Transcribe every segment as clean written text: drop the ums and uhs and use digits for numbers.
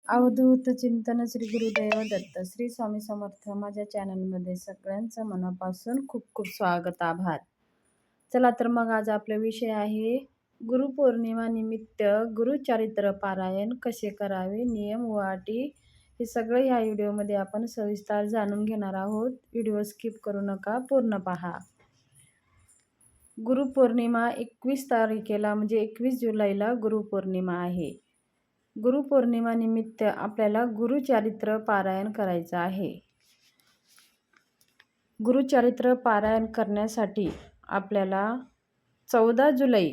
अवधूत चिंतन श्री गुरुदेव दत्त श्री स्वामी समर्थ. माझ्या चॅनलमध्ये सगळ्यांचं मनापासून खूप खूप स्वागत, आभार. चला तर मग आज आपला विषय आहे गुरुपौर्णिमा निमित्त गुरुचरित्र पारायण कसे करावे, नियम व अटी. हे सगळं ह्या व्हिडिओमध्ये आपण सविस्तर जाणून घेणार आहोत. व्हिडिओ स्किप करू नका, पूर्ण पहा. गुरुपौर्णिमा 21 तारखेला म्हणजे 21 जुलैला गुरुपौर्णिमा आहे. गुरुपौर्णिमा निमित्त आपल्याला गुरुचरित्र पारायण करायचं आहे. गुरुचरित्र पारायण करण्यासाठी आपल्याला 14 जुलै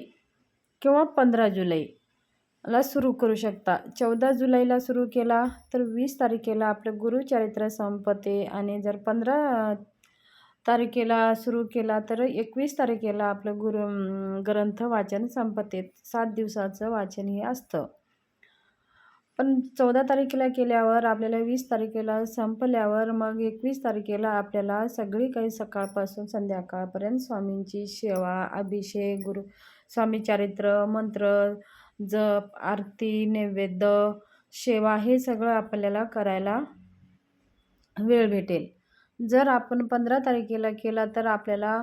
किंवा 15 जुलैला सुरू करू शकता. 14 जुलैला सुरू केला तर 20 तारखेला आपलं गुरुचरित्र संपते आणि जर 15 तारखेला सुरू केला तर 21 तारखेला आपलं ग्रंथ वाचन संपते. 7 दिवसाचं वाचन हे असतं. पण 14 तारखेला केल्यावर आपल्याला 20 तारखेला संपल्यावर मग 21 तारखेला आपल्याला सगळी काही सकाळपासून संध्याकाळपर्यंत स्वामींची सेवा, अभिषेक, स्वामीचरित्र, मंत्र, जप, आरती, नैवेद्य, सेवा हे सगळं आपल्याला करायला वेळ भेटेल. जर आपण 15 तारखेला केला तर आपल्याला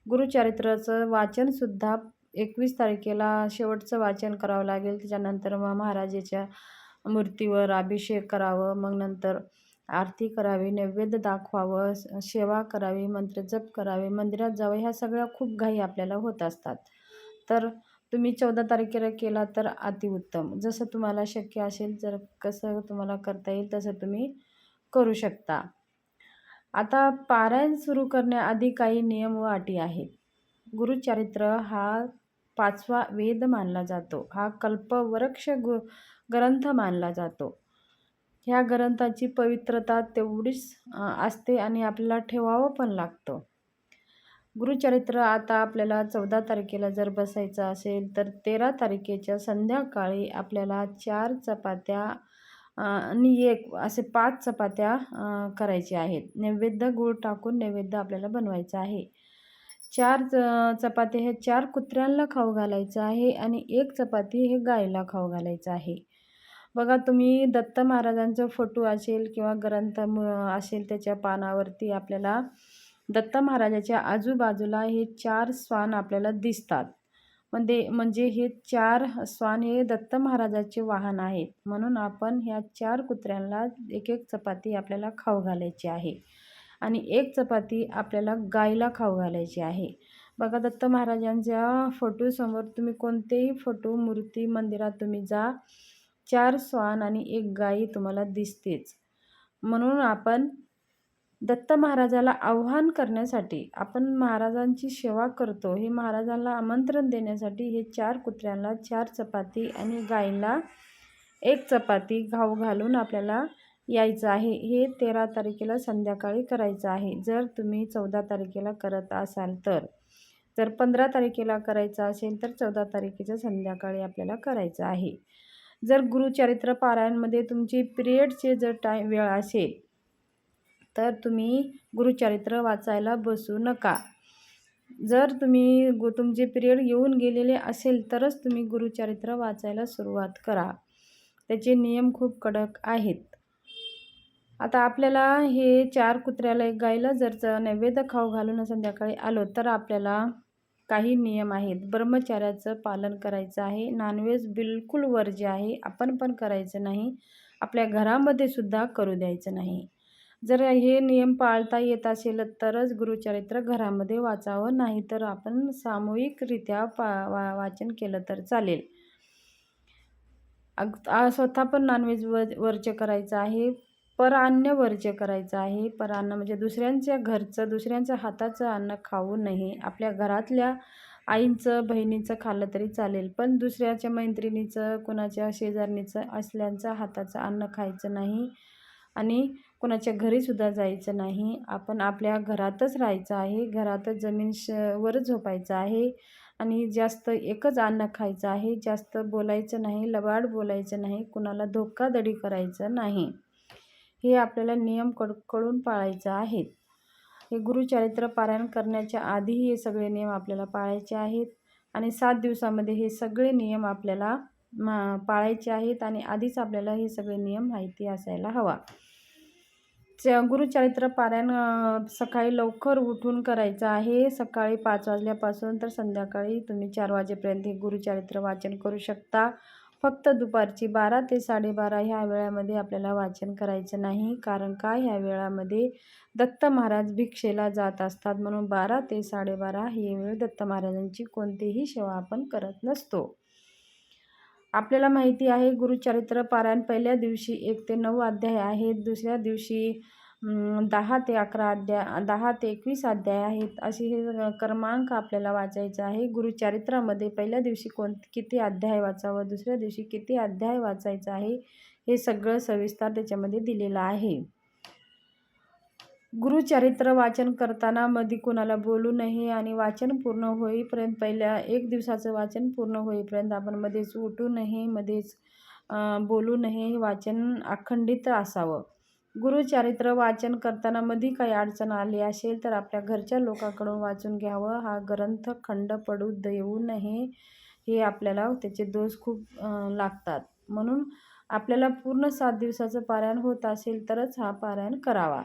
गुरुचरित्राचं वाचनसुद्धा 21 तारखेला शेवटचं वाचन करावं लागेल. त्याच्यानंतर मग महाराजाच्या मूर्तीवर अभिषेक करावं, मग नंतर आरती करावी, नैवेद्य दाखवावं, सेवा करावी, मंत्र जप करावे, मंदिरात जावं. ह्या सगळ्या खूप घाई आपल्याला होत असतात. तर तुम्ही 14 तारखेला केला तर अतिउत्तम. जसं तुम्हाला शक्य असेल, जर कसं तुम्हाला करता येईल तसं तुम्ही करू शकता. आता पारायण सुरू करण्याआधी काही नियम व अटी आहेत. गुरुचरित्र हा 5वा वेद मानला जातो. हा कल्पवृक्ष ग्रंथ मानला जातो. ह्या ग्रंथाची पवित्रता तेवढीच असते आणि आपल्याला ठेवावं पण लागतं. गुरुचरित्र आता आपल्याला 14 तारखेला जर बसायचं असेल तर 13 तारखेच्या संध्याकाळी आपल्याला 4 चपात्या आणि 1 असे 5 चपात्या करायच्या आहेत. नैवेद्य गूळ टाकून नैवेद्य आपल्याला बनवायचं आहे. 4 चपाती हे 4 कुत्र्यांना खाऊ घालायचं आहे आणि 1 चपाती हे गायीला खाऊ घालायचं आहे. बघा, तुम्ही दत्त महाराजांचा फोटो असेल किंवा ग्रंथ असेल त्याच्या पानावरती आपल्याला दत्त महाराजाच्या आजूबाजूला हे 4 श्वान आपल्याला दिसतात. म्हणजे हे 4 श्वान हे दत्त महाराजाचे वाहन आहेत. म्हणून आपण ह्या 4 कुत्र्यांना 1-1 चपाती आपल्याला खाऊ घालायची आहे आणि 1 चपाती आपल्याला गायीला खाऊ घालायची आहे. बघा, दत्त महाराजांच्या फोटोसमोर तुम्ही कोणतेही फोटो मूर्ती मंदिरात तुम्ही जा, 4 श्वान आणि 1 गायी तुम्हाला दिसतेच. म्हणून आपण दत्त महाराजाला आव्हान करण्यासाठी आपण महाराजांची सेवा करतो. हे महाराजांना आमंत्रण देण्यासाठी हे 4 कुत्र्यांना 4 चपाती आणि गायीला 1 चपाती खाऊ घालून आपल्याला यायचं आहे. हे 13 तारखेला संध्याकाळी करायचं आहे. जर तुम्ही 14 तारखेला करत असाल तर. जर 15 तारखेला करायचं असेल तर 14 तारखेच्या संध्याकाळी आपल्याला करायचं आहे. जर गुरुचरित्र पारायणमध्ये तुमची पिरियडचे जर वेळ असेल तर तुम्ही गुरुचरित्र वाचायला बसू नका. जर तुमचे पिरियड येऊन गेलेले असेल तरच तुम्ही गुरुचरित्र वाचायला सुरुवात करा. त्याचे नियम खूप कडक आहेत. आता आपल्याला हे 4 कुत्र्याला 1 गाईला जर नैवेद्य खाऊ घालून संध्याकाळी आलो तर आपल्याला काही नियम आहेत. ब्रह्मचर्याचं पालन करायचं आहे. नॉनव्हेज बिलकुल वर्ज्य आहे. आपण पण करायचं नाही. आपल्या घरामध्ये सुद्धा करू द्यायचं नाही. जर हे नियम पाळता येत असेल तरच गुरुचरित्र घरामध्ये वाचावं, नाही तर आपण सामूहिकरित्या वाचन केलं तर चालेल. स्वतः पण नॉनव्हेज वर्ज्य करायचं आहे. परान्न वर्ज्य करायचं आहे. परान्न म्हणजे दुसऱ्यांच्या घरचं, दुसऱ्यांच्या हाताचं अन्न खाऊ नये. आपल्या घरातल्या आईंचं, बहिणीचं खाल्लं तरी चालेल, पण दुसऱ्याच्या मैत्रिणीचं, कुणाच्या शेजारणीचं असल्यांचं हाताचं अन्न खायचं नाही आणि कुणाच्या घरीसुद्धा जायचं नाही. आपण आपल्या घरातच राहायचं आहे. घरातच वर झोपायचं आहे आणि जास्त एकच अन्न खायचं आहे. जास्त बोलायचं नाही, लबाड बोलायचं नाही, कुणाला धोकाधडी करायचं नाही. हे आपल्याला नियम कडकडून पाळायचे आहेत. हे गुरुचरित्र पारायण करण्याच्या आधीही हे सगळे नियम आपल्याला पाळायचे आहेत आणि 7 दिवसामध्ये हे सगळे नियम आपल्याला पाळायचे आहेत आणि आधीच आपल्याला हे सगळे नियम माहिती असायला हवा. गुरुचरित्र पारायण सकाळी लवकर उठून करायचं आहे. सकाळी 5 वाजल्यापासून तर संध्याकाळी तुम्ही 4 वाजेपर्यंत हे गुरुचरित्र वाचन करू शकता. फक्त दुपारची 12 ते 12:30 ह्या वेळामध्ये आपल्याला वाचन करायचं नाही. कारण काय, ह्या वेळामध्ये दत्त महाराज भिक्षेला जात असतात. म्हणून 12 ते 12:30 ही वेळ दत्त महाराजांची कोणतीही सेवा आपण करत नसतो. आपल्याला माहिती आहे गुरुचरित्र पारायण पहिल्या दिवशी 1 ते 9 अध्याय आहेत. दुसऱ्या दिवशी 10 ते 11 अध्याय, 10 ते 21 अध्याय आहेत. असे हे क्रमांक आपल्याला वाचायचा आहे. गुरुचरित्रामध्ये पहिल्या दिवशी किती अध्याय वाचावं, दुसऱ्या दिवशी किती अध्याय वाचायचं आहे, हे सगळं सविस्तर त्याच्यामध्ये दिलेलं आहे. गुरुचरित्र वाचन करताना मध्ये कुणाला बोलू नये आणि वाचन पूर्ण होईपर्यंत, पहिल्या 1 दिवसाचं वाचन पूर्ण होईपर्यंत आपण मध्येच उठू नये, मध्येच बोलू नये. हे वाचन अखंडित असावं. गुरुचरित्र वाचन करताना मध्ये काही अडचण आली असेल तर आपल्या घरच्या लोकांकडून वाचून घ्यावं. हा ग्रंथ खंड पडू देऊ नये. हे आपल्याला त्याचे दोष खूप लागतात. म्हणून आपल्याला पूर्ण 7 दिवसाचं पारायण होत असेल तरच हा पारायण करावा.